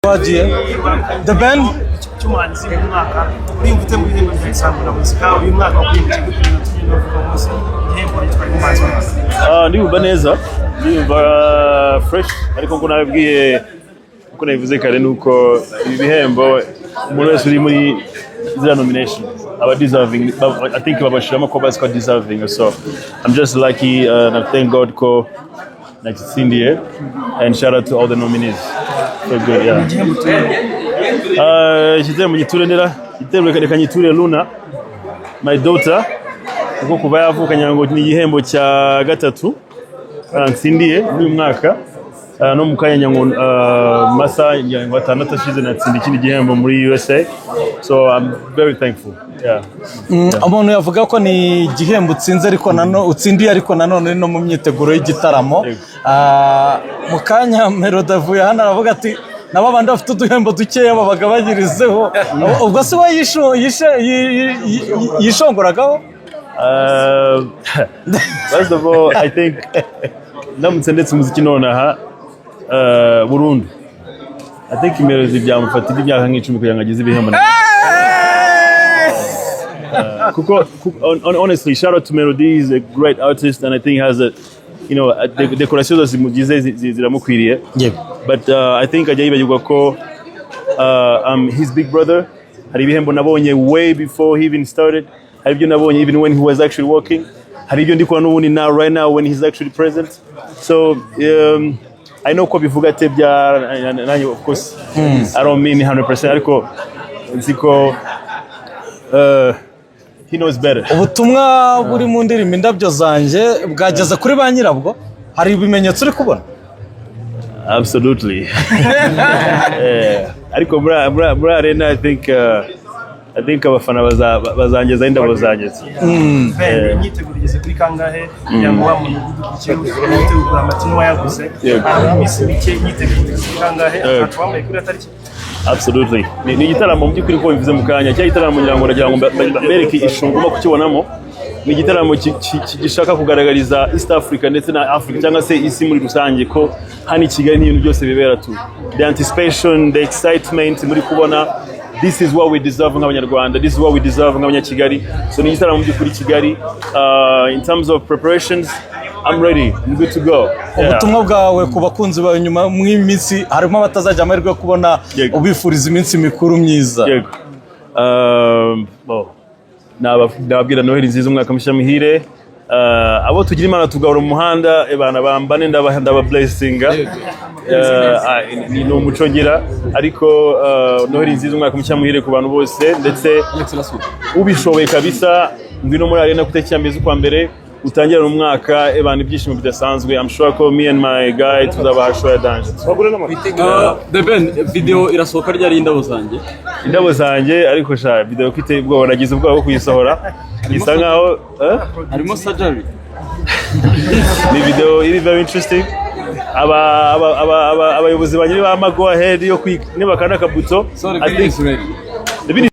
Wagiye Theben cy'umuhanzi w'umwaka uriyumvite mu bihembo by'isangura muzika uyu mwaka wakwinjije kuri igihembo yitwa umuhanzi w'umwaka. Ndiyumva neza, ndiyumva fresh, ariko ngo nabibwiye uko nabivuze kare nuko ibi bihembo umuntu wese uri muri zira nomination aba deserving. I think babashiramo ko basika deserving, so I'm just lucky and I thank God ko nakitsindiye, and shout out to all the nominees. So good, yeah. Igihembo giturenera, igihembo reka nyiture Luna, my daughter, kuko kuva yavukanye ngo ni igihembo cya gatatu ntsindiye uyu mwaka, no mukanya ngo masa ngo atandatu ashize natsindiye ikindi gihembo muri USA, so I'm very thankful. Yeah. Umuntu yavuga ko ni igihembo utsinze ariko utsindiye ariko nanone no mu myiteguro y'igitaramo. Mukanya Molody avuye hano aravuga ati nabo bandi bafite uduhembo dukeya babaga bagirizeho, ubwo se we yishongoragaho. First of all, I think ndamutse ndetse umuziki nonaha burundu, I think Molody byamufatira imyaka nk'icumi kugira ngo agize ibihembo. Honestly, shout out to Molody. He's a great artist, and I think has a, the decoration zimugize ziramukwiriye. But I think ajya yibagirwa ko I'm his big brother. Hari ibihembo nabonye way before he even started. Hari ibyo nabonye even when he was actually working. Hari ibyo ndikora n'ubundi now right now when he's actually present. So I know ko bivuga tebya, of course I don't mean 100%, ariko nziko he knows better. Ubutumwa buri mu ndirimbo Indabyo Zanjye bwageze kuri ba nyirabwo, hari ibimenyetso uri kubona? Absolutely. Ariko muri arena I think abafana bazangeza Indabyo Zanjye. Imyiteguririze kuri kangahe kugira ngo wa muntu ugitegura amatino yaguze iminsi mike imyiteguririze kuri kangahe atwambaye kuri atariki. Absolutely. Ni igitaramo mu by'ukuri ko bivuze mu kanya cya gitaramo ngira ngo bereke ishunguma kukibonamo. Ni igitaramo gishaka kugaragariza East Africa ndetse na Africa cyangwa se isi muri rusange ko hani Kigali n'ibintu byose bibera tu. The anticipation, the excitement muri kubona, this is what we deserve nk'abanyarwanda, this is what we deserve nk'abanyakigali. So ni igitaramo mu by'ukuri Kigali. In terms of preparations, I'm ready. I'm good to go. Ubutumwa bwawe ku bakunzi bawe nyuma mu iminsi harimo abatazajya amahirwe kubona ubifuriza iminsi mikuru myiza. Yego. Nababwira Noheli nziza, umwaka mushya muhire. Abo tugira Imana tugahora mu muhanda ebana bambane ndaba blessinga. Ni umuco ngira, ariko Noheli nziza, umwaka mushya muhire ku bantu bose, ndetse ubishoboye kabisa ngwino muri arena kutecyambeza kwa mbere utangira mu mwaka ebana ibyishimo bidasanzwe. I'm sure ko me and my guy tuzaba show ya dance. Theben, video irasohoka ryari Indabyo Zanjye, ariko sha video kite ubwo nagize ubwo bwo kuyisohora isa nkaho harimo surgery. Ni video iri very interesting. Abayobozi banyiri ba go ahead yo niba kana kabuto. I think